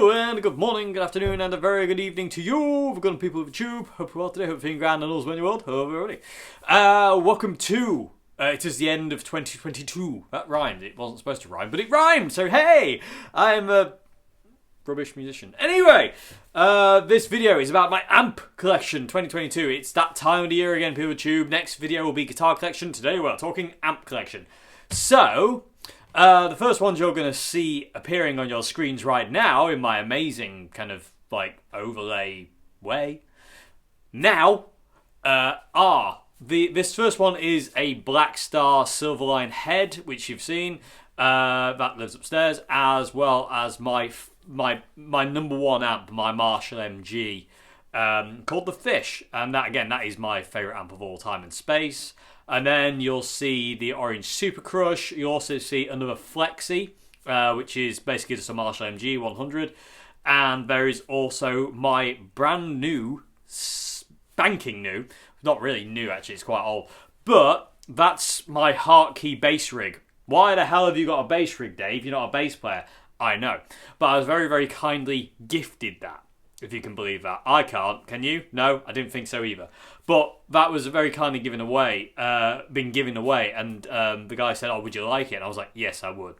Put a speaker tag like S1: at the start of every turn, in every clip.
S1: Hello and good morning, good afternoon and a very good evening to you, good people of YouTube. Hope you're well today, hope you're feeling grand and all's well in your world. Hello everybody. Welcome to, it is the end of 2022. That rhymed, it wasn't supposed to rhyme, but it rhymed, so hey! I'm a rubbish musician. Anyway, this video is about my amp collection 2022. It's that time of the year again, people of YouTube. Next video will be guitar collection. Today we're talking amp collection. So, the first ones you're going to see appearing on your screens right now in my amazing kind of like overlay way now this first one is a Black Star Silverline head, which you've seen, that lives upstairs, as well as my number one amp, my Marshall MG, called the Fish, and that again, that is my favourite amp of all time in space. And then you'll see the orange Super Crush. You also see another Flexi, which is basically just a Marshall MG 100. And there is also my brand new, spanking new, not really new actually, it's quite old, but that's my Hartkey bass rig. Why the hell have you got a bass rig, Dave? You're not a bass player. I know. But I was very, very kindly gifted that, if you can believe that. I can't. Can you? No, I didn't think so either. But that was very kindly given away, and the guy said, "Oh, would you like it?" And I was like, "Yes, I would."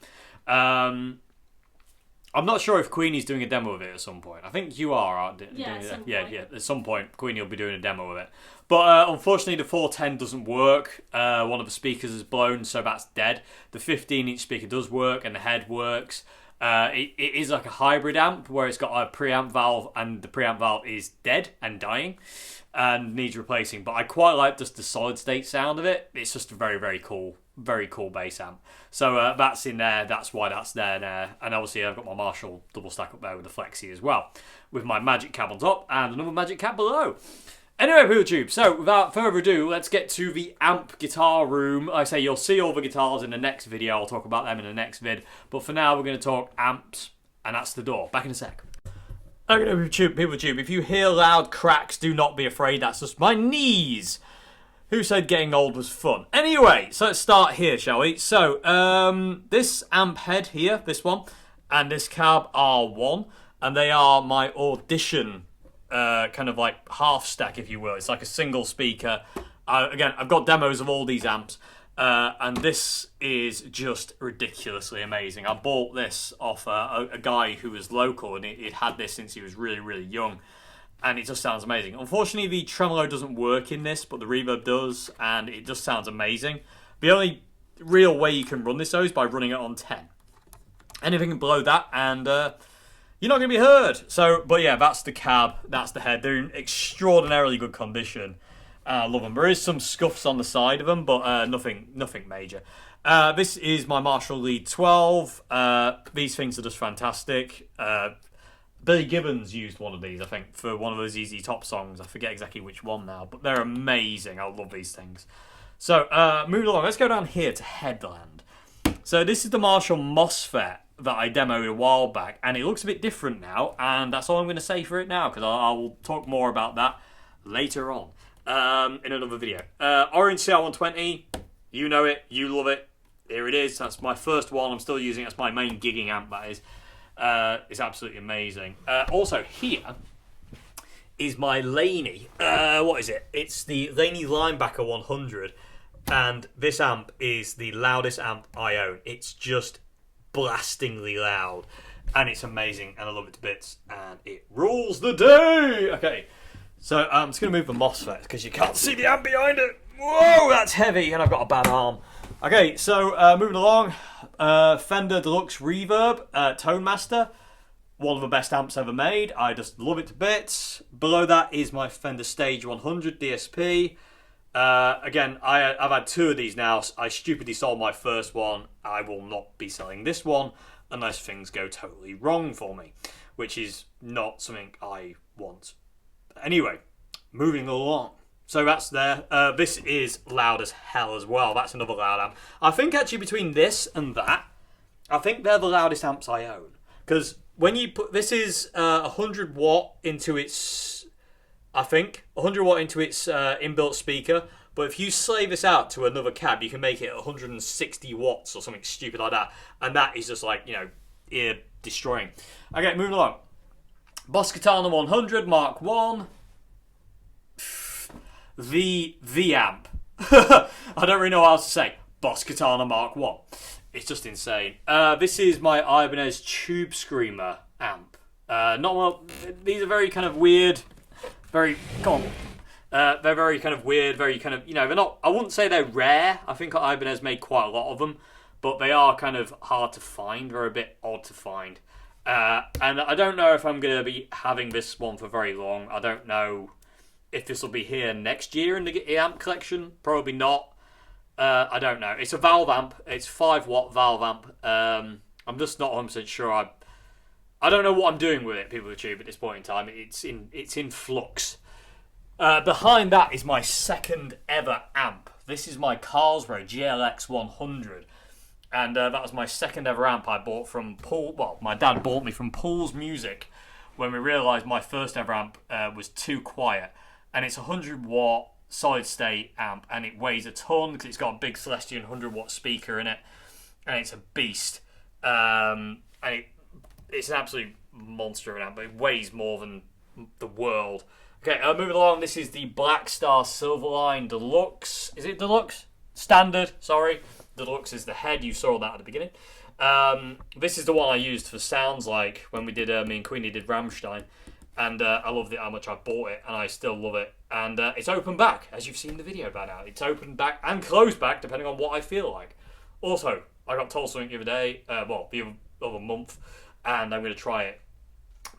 S1: I'm not sure if Queenie's doing a demo of it at some point. I think you are, aren't you?
S2: Yeah,
S1: at some point, Queenie will be doing a demo of it. But unfortunately, the 410 doesn't work. One of the speakers is blown, so that's dead. The 15-inch speaker does work, and the head works. It is like a hybrid amp where it's got a preamp valve, and the preamp valve is dead and dying and needs replacing. But I quite like just the solid state sound of it. It's just a very, very cool bass amp. So that's in there. That's why that's there. And obviously I've got my Marshall double stack up there with the Flexi as well, with my Magic Cab on top and another Magic Cab below. Anyway, YouTube, so without further ado, let's get to the amp guitar room. Like I say, you'll see all the guitars in the next video. I'll talk about them in the next vid. But for now, we're going to talk amps, and that's the door. Back in a sec. Okay, people, YouTube, if you hear loud cracks, do not be afraid. That's just my knees. Who said getting old was fun? Anyway, so let's start here, shall we? So, this amp head here, this one, and this cab are one, and they are my Audition kind of like half stack, if you will. It's like a single speaker. Again, I've got demos of all these amps, and this is just ridiculously amazing. I bought this off a guy who was local, and he'd had this since he was really, really young, and it just sounds amazing. Unfortunately, the tremolo doesn't work in this, but the reverb does, and it just sounds amazing. The only real way you can run this, though, is by running it on 10. Anything below that, and you're not going to be heard. So, but yeah, that's the cab, that's the head. They're in extraordinarily good condition. I love them. There is some scuffs on the side of them, but nothing major. This is my Marshall Lead 12. These things are just fantastic. Billy Gibbons used one of these, I think, for one of those Easy Top songs. I forget exactly which one now, but they're amazing. I love these things. So, moving along, let's go down here to Headland. So this is the Marshall MOSFET that I demoed a while back, and it looks a bit different now, and that's all I'm going to say for it now, because I will talk more about that later on in another video. Orange CR120, you know it, you love it, here it is. That's my first one. I'm still using it. That's my main gigging amp, that is. It's absolutely amazing. Also here is my Laney, what is it? It's the Laney Linebacker 100, and this amp is the loudest amp I own. It's just blastingly loud, and it's amazing, and I love it to bits, and it rules the day. Okay, so I'm just going to move the MOSFET because you can't see the amp behind it. Whoa, that's heavy, and I've got a bad arm. Okay, so moving along, Fender Deluxe Reverb, Tone Master, one of the best amps ever made. I just love it to bits. Below that is my Fender Stage 100 DSP. Again, I've had two of these now. I stupidly sold my first one. I will not be selling this one unless things go totally wrong for me, which is not something I want. Anyway, moving along. So that's there. This is loud as hell as well. That's another loud amp. I think actually between this and that, I think they're the loudest amps I own. Because when you put, this is 100 watt into its, I think, 100 watt into its inbuilt speaker. But if you slave this out to another cab, you can make it 160 watts or something stupid like that. And that is just like, you know, ear destroying. Okay, moving along. Boss Katana 100 Mark 1. The amp. I don't really know what else to say. Boss Katana Mark 1. It's just insane. This is my Ibanez Tube Screamer amp. Not well. These are very kind of weird. Very. Come on. They're very kind of weird. Very kind of. They're not. I wouldn't say they're rare. I think Ibanez made quite a lot of them, but they are kind of hard to find. They're a bit odd to find. And I don't know if I'm going to be having this one for very long. I don't know if this will be here next year in the amp collection. Probably not. I don't know. It's a valve amp. It's 5-watt valve amp. I'm just not 100% sure. I don't know what I'm doing with it, people of the tube, at this point in time. It's in flux. Behind that is my second ever amp. This is my Carlsberg GLX 100. And that was my second ever amp I bought from Paul. Well, my dad bought me from Paul's Music when we realised my first ever amp was too quiet. And it's a 100-watt solid state amp, and it weighs a ton because it's got a big Celestion 100-watt speaker in it, and it's a beast. And it's an absolute monster of an amp, but it weighs more than the world. Okay, moving along. This is the Black Star Silverline Deluxe. Is it Deluxe? Standard, sorry. Deluxe is the head. You saw that at the beginning. This is the one I used for Sounds Like when we did, me and Queenie did Rammstein. And I loved it how much I bought it, and I still love it. And it's open back, as you've seen the video by now. It's open back and closed back, depending on what I feel like. Also, I got told something the other day, the other month, and I'm going to try it.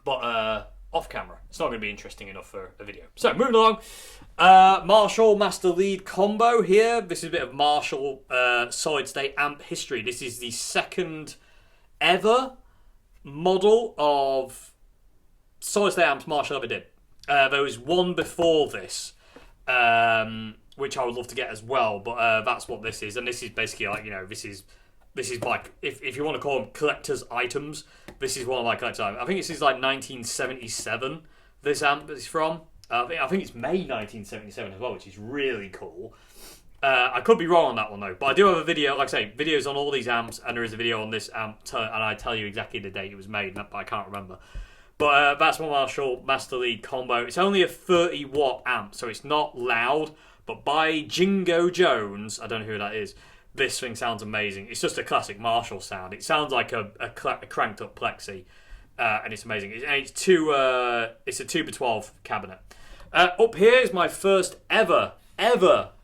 S1: But off camera. It's not going to be interesting enough for a video. So, moving along. Marshall Master Lead combo here. This is a bit of Marshall solid state amp history. This is the second ever model of solid state amps Marshall ever did. There was one before this, which I would love to get as well, but that's what this is. And this is basically like, this is like, if you want to call them collector's items, this is one of my collector's items. I think this is like 1977, this amp is from. I think it's May 1977 as well, which is really cool. I could be wrong on that one though, but I do have a video, like I say, videos on all these amps, and there is a video on this amp, and I tell you exactly the date it was made, but I can't remember. But that's my Marshall Master Lead combo. It's only a 30-watt amp, so it's not loud, but by Jingo Jones, I don't know who that is, this thing sounds amazing. It's just a classic Marshall sound. It sounds like a cranked up Plexi, and it's amazing. It's a 2x12 cabinet. Up here is my first ever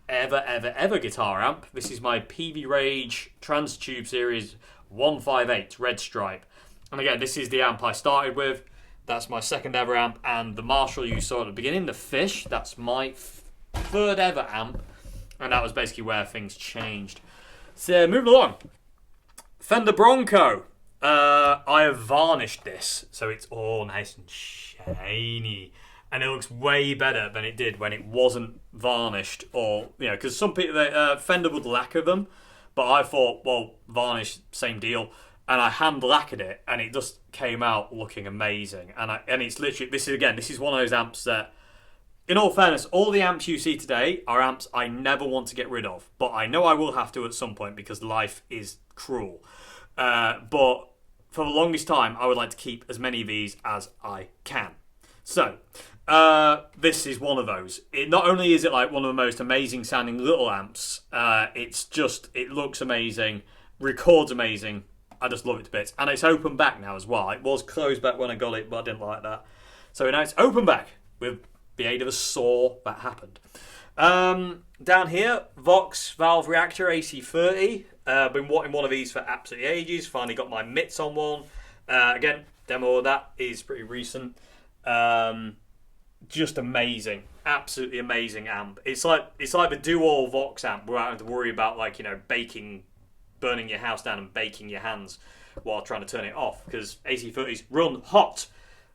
S1: guitar amp. This is my PV Rage Trans-Tube Series 158 Red Stripe. And again, this is the amp I started with. That's my second ever amp. And the Marshall you saw at the beginning, the Fish, that's my third ever amp. And that was basically where things changed. So, moving along. Fender Bronco. I have varnished this, so it's all nice and shiny. And it looks way better than it did when it wasn't varnished, or because some people Fender would lacquer them, but I thought, well, varnish, same deal, and I hand lacquered it, and it just came out looking amazing. And it's literally this is one of those amps that, in all fairness, all the amps you see today are amps I never want to get rid of, but I know I will have to at some point because life is cruel. But for the longest time, I would like to keep as many of these as I can. So, this is one of those. Not only is it like one of the most amazing sounding little amps, it looks amazing, records amazing. I just love it to bits. And it's open back now as well. It was closed back when I got it, but I didn't like that. So now it's open back with the aid of a saw. That happened. Down here, Vox Valve Reactor AC30. Been wanting one of these for absolutely ages. Finally got my mitts on one. Again, demo of that is pretty recent. Just amazing, absolutely amazing amp. It's like the dual Vox amp without having to worry about burning your house down and baking your hands while trying to turn it off, because AC30s run hot.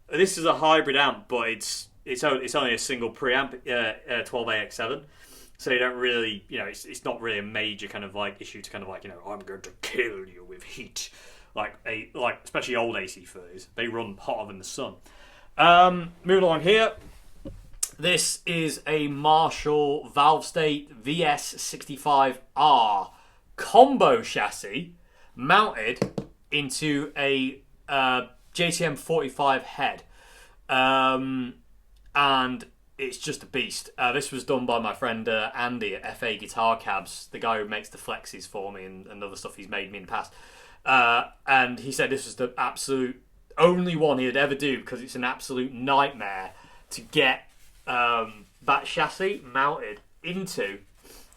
S1: This is a hybrid amp, but it's only a single preamp 12AX7, so you don't really it's not really a major kind of like issue to kind of I'm going to kill you with heat like especially old AC30s. They run hotter than the sun. Moving along here, this is a Marshall Valve State VS65R combo chassis mounted into a JTM 45 head. And it's just a beast. This was done by my friend Andy at FA Guitar Cabs, the guy who makes the flexes for me and other stuff he's made me in the past. And he said this was the absolute only one he'd ever do, because it's an absolute nightmare to get that chassis mounted into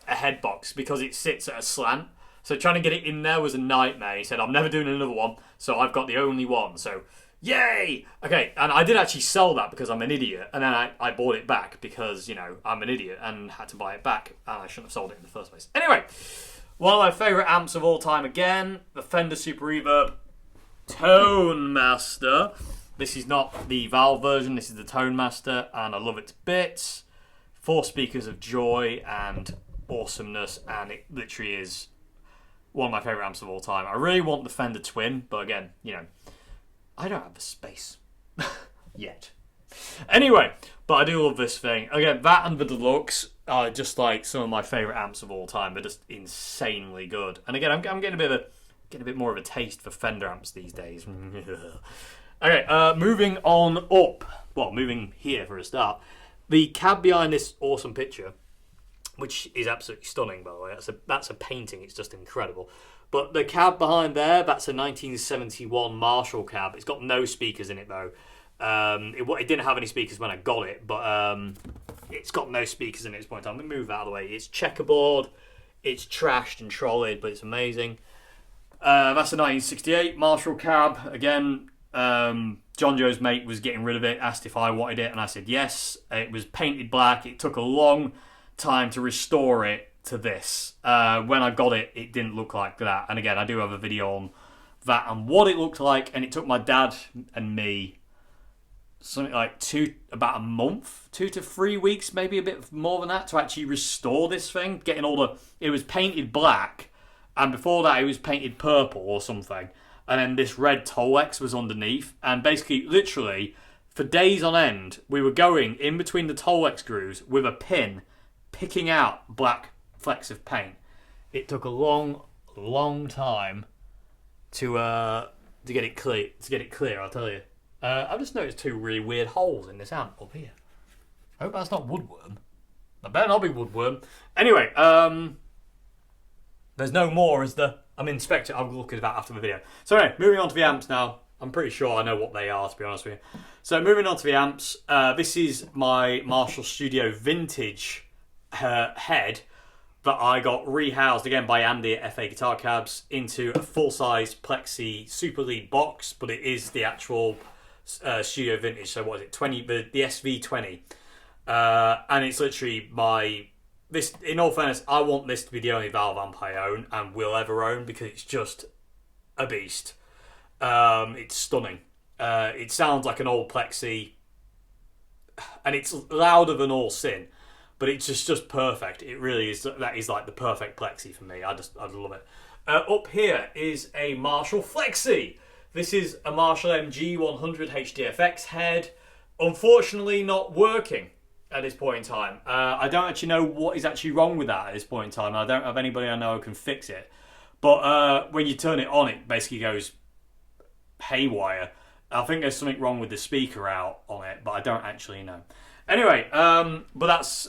S1: a head box, because it sits at a slant. So trying to get it in there was a nightmare. He said, I'm never doing another one, so I've got the only one. So, yay! Okay, and I did actually sell that because I'm an idiot. And then I bought it back because, you know, I'm an idiot and had to buy it back. And I shouldn't have sold it in the first place. Anyway, one of my favourite amps of all time again, the Fender Super Reverb Tone Master. This is not the valve version, this is the Tone Master, and I love it to bits. 4 speakers of joy and awesomeness, and it literally is one of my favourite amps of all time. I really want the Fender Twin, but again, you know, I don't have the space yet. Anyway, but I do love this thing. Again, that and the Deluxe are just like some of my favourite amps of all time. They're just insanely good. And again, I'm getting a bit more of a taste for Fender amps these days. Okay, moving on up. Well, moving here for a start. The cab behind this awesome picture, which is absolutely stunning, by the way. That's a painting. It's just incredible. But the cab behind there, that's a 1971 Marshall cab. It's got no speakers in it, though. It didn't have any speakers when I got it, but it's got no speakers in it at this point in time. Let me move that out of the way. It's checkerboard. It's trashed and trolleyed, but it's amazing. That's a 1968 Marshall cab. Again, John Joe's mate was getting rid of it, asked if I wanted it, and I said yes. It was painted black. It took a long time to restore it to this. When I got it, it didn't look like that. And again, I do have a video on that and what it looked like, and it took my dad and me something like about a month, 2 to 3 weeks, maybe a bit more than that, to actually restore this thing. It was painted black, and before that it was painted purple or something, and then this red Tolex was underneath, and basically, literally, for days on end, we were going in between the Tolex grooves with a pin, picking out black flecks of paint. It took a long, long time to get it clear. I'll tell you. I've just noticed 2 really weird holes in this amp up here. I hope that's not woodworm. I better not be woodworm. Anyway, there's no more, is there? I'm inspecting. I'll look at that after the video. So anyway, moving on to the amps now. I'm pretty sure I know what they are, to be honest with you. So moving on to the amps. This is my Marshall Studio Vintage head that I got rehoused again by Andy at FA Guitar Cabs into a full-size Plexi Super Lead box, but it is the actual Studio Vintage. So what is it? The SV20, and it's literally this. In all fairness, I want this to be the only valve amp I own and will ever own, because it's just a beast. It's stunning. It sounds like an old Plexi, and it's louder than all Sin. But it's just perfect. It really is. That is like the perfect Plexi for me. I love it. Up here is a Marshall Flexi. This is a Marshall MG100 HDFX head. Unfortunately, not working at this point in time. I don't actually know what is actually wrong with that at this point in time. I don't have anybody I know who can fix it. But when you turn it on, it basically goes haywire. I think there's something wrong with the speaker out on it, but I don't actually know. Anyway, but that's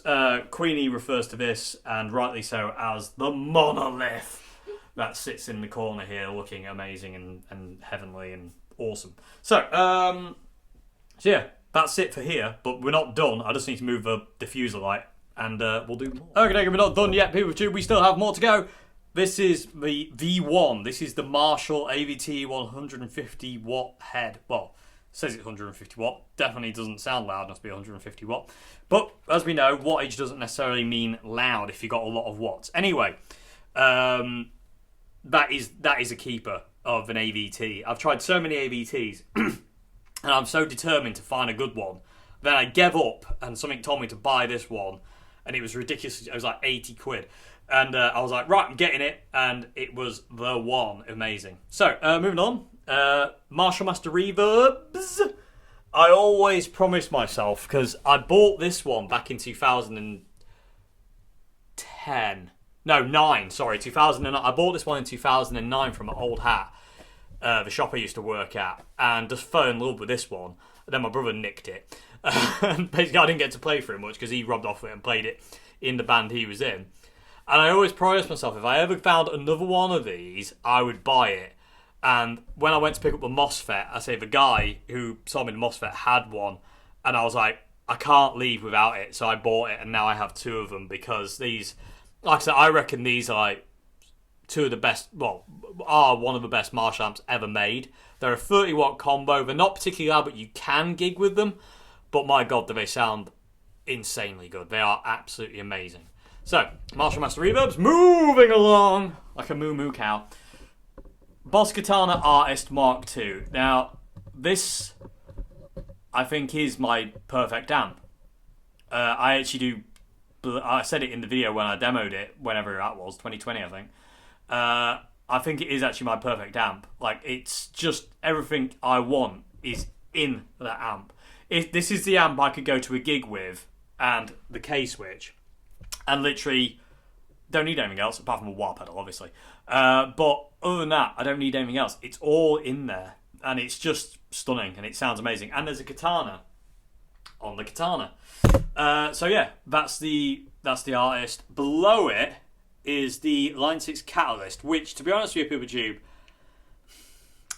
S1: Queenie refers to this, and rightly so, as the monolith that sits in the corner here, looking amazing and heavenly and awesome. So yeah, that's it for here. But we're not done. I just need to move the diffuser light, and we'll do more. Okay, we're not done yet, people. We still have more to go. This is the V1. This is the Marshall AVT 150 watt head. Well, says it's 150 watt. Definitely doesn't sound loud enough to be 150 watt. But as we know, wattage doesn't necessarily mean loud if you've got a lot of watts. Anyway, that is a keeper of an AVT. I've tried so many AVTs, and I'm so determined to find a good one. Then I gave up, and something told me to buy this one, and it was ridiculous. It was like 80 quid. And I was like, right, I'm getting it. And it was the one. Amazing. So, moving on. Marshall Master Reverbs. I always promise myself, because I bought this one back in 2010. No, 9, sorry, 2009. I bought this one in 2009 from an old hat, the shop I used to work at, and just fell in love with this one. And then my brother nicked it. And basically, I didn't get to play for it much because he robbed off it and played it in the band he was in. And I always promised myself, if I ever found another one of these, I would buy it. And when I went to pick up the MOSFET, I say the guy who sold me the MOSFET had one. And I was like, I can't leave without it. So I bought it, and now I have two of them because these, like I said, I reckon these are like two of the best, well, are one of the best Marshall amps ever made. They're a 30-watt combo. They're not particularly loud, but you can gig with them. But my God, do they sound insanely good. They are absolutely amazing. So, Marshall Master Reverbs, moving along like a moo-moo cow. Boss Katana Artist Mark II. Now, this, I think, is my perfect amp. I actually do, I said it in the video when I demoed it, whenever that was, 2020, I think. I think it is actually my perfect amp. Like, it's just everything I want is in that amp. This is the amp I could go to a gig with, and the K-switch, and literally don't need anything else, apart from a wah pedal, obviously. But other than that, I don't need anything else. It's all in there, and it's just stunning, and it sounds amazing. And there's a Katana on the Katana. So yeah, that's the Artist. Below it is the Line 6 Catalyst, which, to be honest with you, PeopleTube,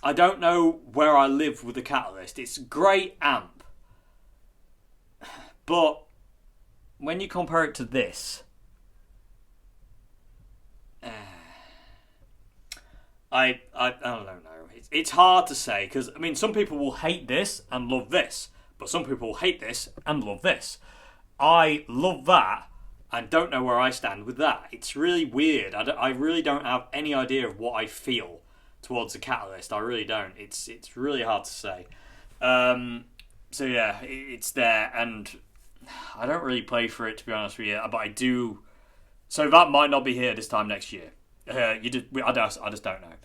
S1: I don't know where I live with the Catalyst. It's a great amp, but when you compare it to this, I don't know. It's hard to say, because, I mean, some people will hate this and love this, but some people will hate this and love this. I love that and don't know where I stand with that. It's really weird. I really don't have any idea of what I feel towards the Catalyst. I really don't. It's really hard to say. So yeah, it's there, and I don't really play for it, to be honest with you, but I do. So that might not be here this time next year. I just don't know.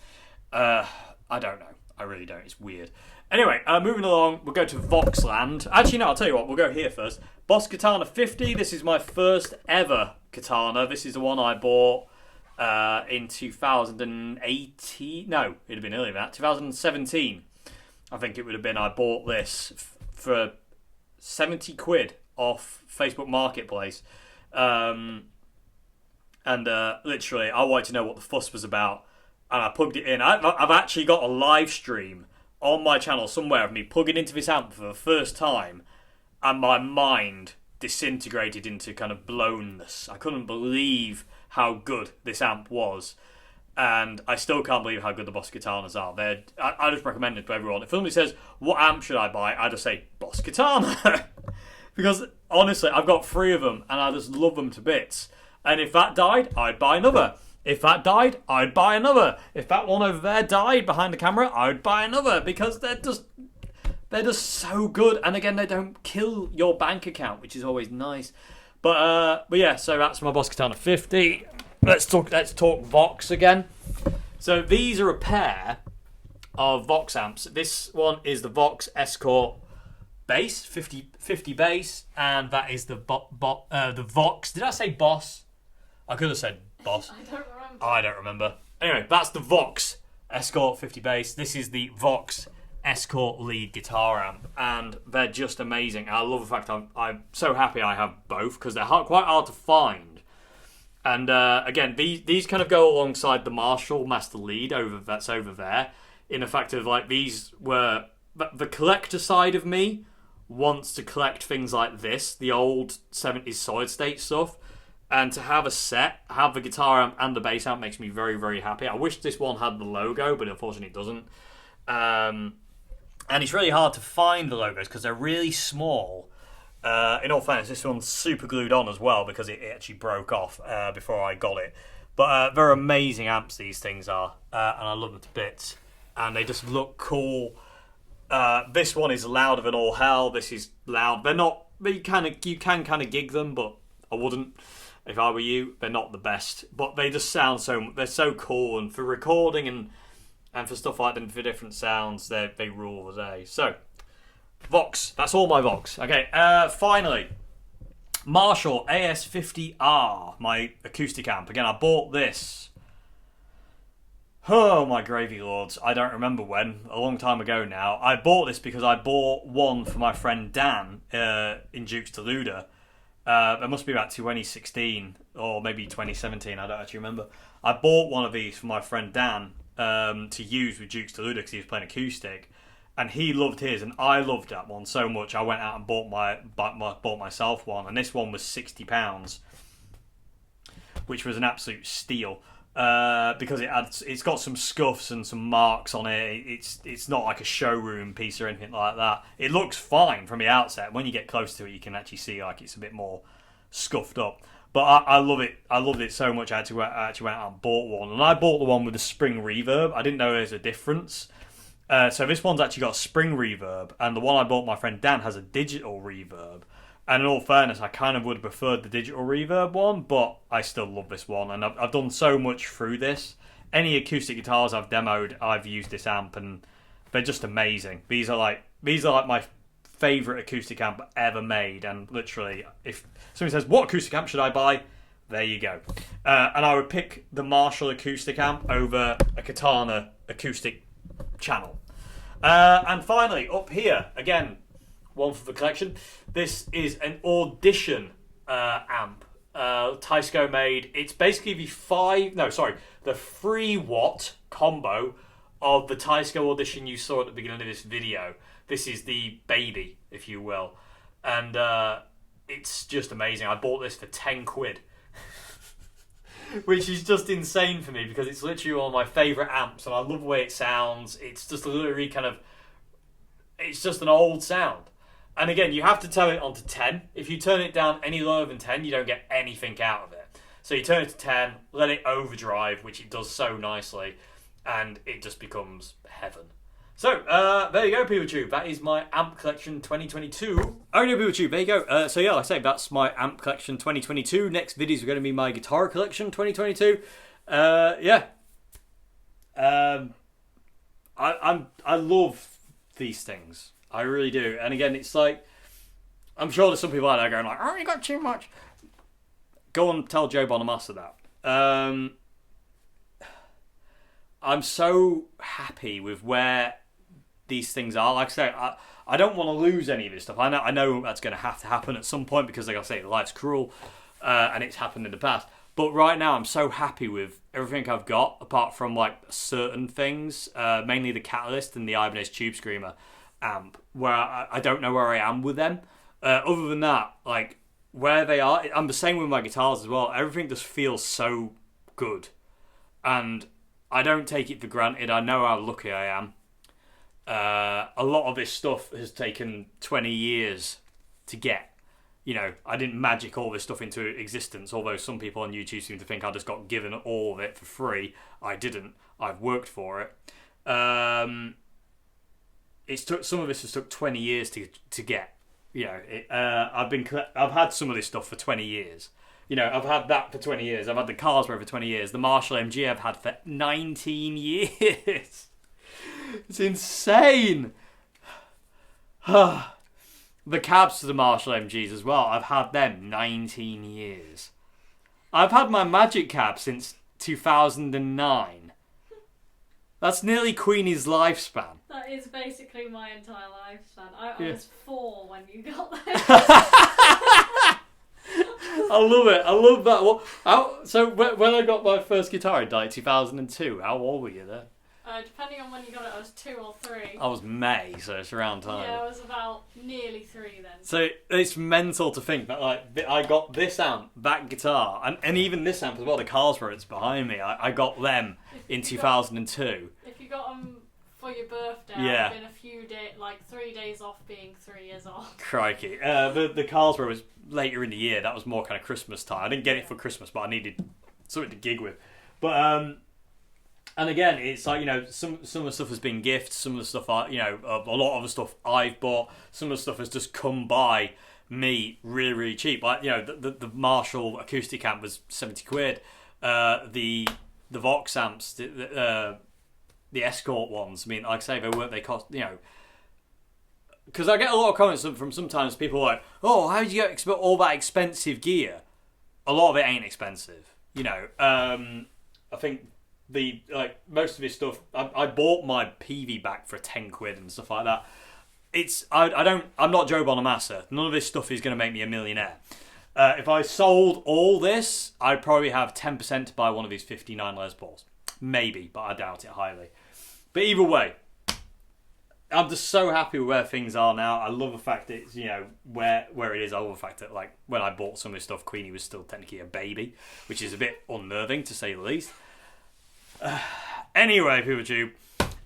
S1: I don't know. I really don't. It's weird. Anyway, moving along, we'll go to Voxland. Actually, no, I'll tell you what, we'll go here first. Boss Katana 50. This is my first ever Katana. This is the one I bought in 2018. No, it'd have been earlier than that. 2017, I think it would have been. I bought this for 70 quid off Facebook Marketplace. And literally, I wanted to know what the fuss was about, and I plugged it in. I've actually got a live stream on my channel somewhere of me plugging into this amp for the first time, and my mind disintegrated into kind of blownness. I couldn't believe how good this amp was, and I still can't believe how good the Boss Katanas are. I just recommend it to everyone. If somebody says, what amp should I buy? I just say, Boss Katana. Because, honestly, I've got 3 of them, and I just love them to bits. And if that died, I'd buy another. If that died, I'd buy another. If that one over there died behind the camera, I'd buy another, because they're just so good. And again, they don't kill your bank account, which is always nice. But yeah, so that's my Boss Katana 50. Let's talk Vox again. So these are a pair of Vox amps. This one is the Vox Escort bass, 50 bass, and that is the Vox. Did I say Boss? I could have said Boss. I don't remember. Anyway, that's the Vox Escort 50 bass. This is the Vox Escort lead guitar amp, and they're just amazing. I love the fact I'm so happy I have both, because they're quite hard to find. And again, these kind of go alongside the Marshall Master Lead that's over there, in the fact of, like, these were the collector side of me wants to collect things like this, the old 70s solid state stuff. And to have have the guitar amp and the bass amp makes me very, very happy. I wish this one had the logo, but unfortunately it doesn't. And it's really hard to find the logos because they're really small. In all fairness, this one's super glued on as well because it actually broke off before I got it. But they're amazing amps, these things are. And I love them to bits. And they just look cool. This one is louder than all hell. This is loud. They're not... You can kind of gig them, but I wouldn't. If I were you, they're not the best, but they just sound they're so cool, and for recording and for stuff like that, for different sounds, they rule the day. So, Vox, that's all my Vox. Okay, finally, Marshall AS50R, my acoustic amp. Again, I bought this Oh, my gravy lords. I don't remember when. A long time ago now. I bought this because I bought one for my friend Dan in Dukes Deluder. It must be about 2016 or maybe 2017. I don't actually remember. I bought one of these for my friend Dan to use with Dukes Deluder because he was playing acoustic. And he loved his, and I loved that one so much. I went out and bought myself one. And this one was £60, which was an absolute steal. Because it's got some scuffs and some marks on it. It's not like a showroom piece or anything like that. It looks fine from the outset. When you get close to it, you can actually see like it's a bit more scuffed up. But I love it. I loved it so much. I actually went out and bought one, and I bought the one with the spring reverb. I didn't know there's a difference. So this one's actually got spring reverb, and the one I bought my friend Dan has a digital reverb. And in all fairness, I kind of would have preferred the digital reverb one, but I still love this one. And I've done so much through this. Any acoustic guitars I've demoed, I've used this amp, and they're just amazing. These are like my favourite acoustic amp ever made. And literally, if somebody says, what acoustic amp should I buy? There you go. And I would pick the Marshall acoustic amp over a Katana acoustic channel. And finally, up here, again, one for the collection. This is an Audition amp. Tysco made. It's basically the 3-watt combo of the Tysco Audition you saw at the beginning of this video. This is the baby, if you will. And it's just amazing. I bought this for 10 quid. Which is just insane for me because it's literally one of my favourite amps and I love the way it sounds. It's just literally it's just an old sound. And again, you have to turn it on to 10. If you turn it down any lower than 10, you don't get anything out of it. So you turn it to 10, let it overdrive, which it does so nicely, and it just becomes heaven. So, there you go, PeopleTube. That is my amp collection 2022. Only PeopleTube, there you go. So yeah, like I say, that's my amp collection 2022. Next videos are going to be my guitar collection 2022. Yeah. I love these things. I really do. And again, it's like, I'm sure there's some people out there going like, oh, you got too much. Go and tell Joe Bonamassa that. I'm so happy with where these things are. Like I say, I don't want to lose any of this stuff. I know that's going to have to happen at some point because, like I say, life's cruel and it's happened in the past. But right now, I'm so happy with everything I've got, apart from like certain things, mainly the Catalyst and the Ibanez Tube Screamer amp, where I don't know where I am with them. Other than that, like where they are, I'm the same with my guitars as well. Everything just feels so good, and I don't take it for granted. I know how lucky I am. A lot of this stuff has taken 20 years to get. You know, I didn't magic all this stuff into existence, although some people on YouTube seem to think I just got given all of it for free. I didn't. I've worked for it. Some of this has took 20 years to get. You know, I've had some of this stuff for 20 years. You know, I've had that for 20 years. I've had the Carlsberg for 20 years. The Marshall MG I've had for 19 years. It's insane. The cabs to the Marshall MGs as well. I've had them 19 years. I've had my Magic cab since 2009. That's nearly Queenie's lifespan.
S2: That is basically my entire lifespan. I was 4 when you got there.
S1: I love it. I love that. So when I got my first guitar in like 2002, how old were you then?
S2: Depending on when you got it, I was 2 or 3.
S1: I was May, so it's around time.
S2: Yeah, I was about nearly 3 then.
S1: So it's mental to think that like I got this amp, that guitar, and even this amp as well, the Carlsberg that's behind me. I got them in 2002.
S2: If you got them for your birthday,
S1: yeah.
S2: I've been a few days, like 3 days off being 3 years old.
S1: Crikey. The Carlsberg was later in the year. That was more kind of Christmas time. I didn't get it for Christmas, but I needed something to gig with. But and again, it's like, you know, some of the stuff has been gifts. Some of the stuff, a lot of the stuff I've bought. Some of the stuff has just come by me really, really cheap. Like, you know, the Marshall acoustic amp was 70 quid. The Vox amps, the Escort ones. I mean, like I say, they cost, you know. Because I get a lot of comments from sometimes people like, oh, how did you get all that expensive gear? A lot of it ain't expensive. You know, I think most of his stuff. I bought my PV back for 10 quid and stuff like that. I'm not Joe Bonamassa. None of this stuff is going to make me a millionaire. If I sold all this, I'd probably have 10% to buy one of these 59 Les Pauls. Maybe, but I doubt it highly. But either way, I'm just so happy with where things are now. I love the fact that it's, where it is. I love the fact that, like, when I bought some of this stuff, Queenie was still technically a baby, which is a bit unnerving, to say the least. Anyway, PeopleTube,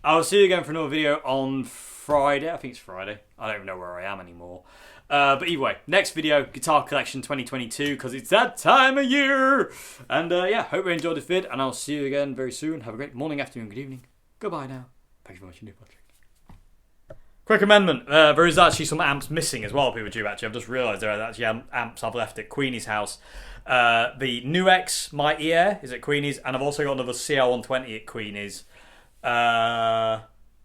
S1: I'll see you again for another video on Friday. I think it's Friday. I don't even know where I am anymore. But either way, next video, Guitar Collection 2022, because it's that time of year. And hope you enjoyed this vid, and I'll see you again very soon. Have a great morning, afternoon, good evening. Goodbye now. Thanks for watching New Patrick. Quick amendment, there is actually some amps missing as well, PeopleTube, actually. I've just realised there are actually amps I've left at Queenie's house. The NuX Mighty Air is at Queenie's, and I've also got another CR120 at Queenie's. And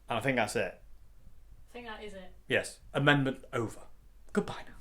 S1: I think that's it.
S2: I think that is it.
S1: Yes. Amendment over. Goodbye now.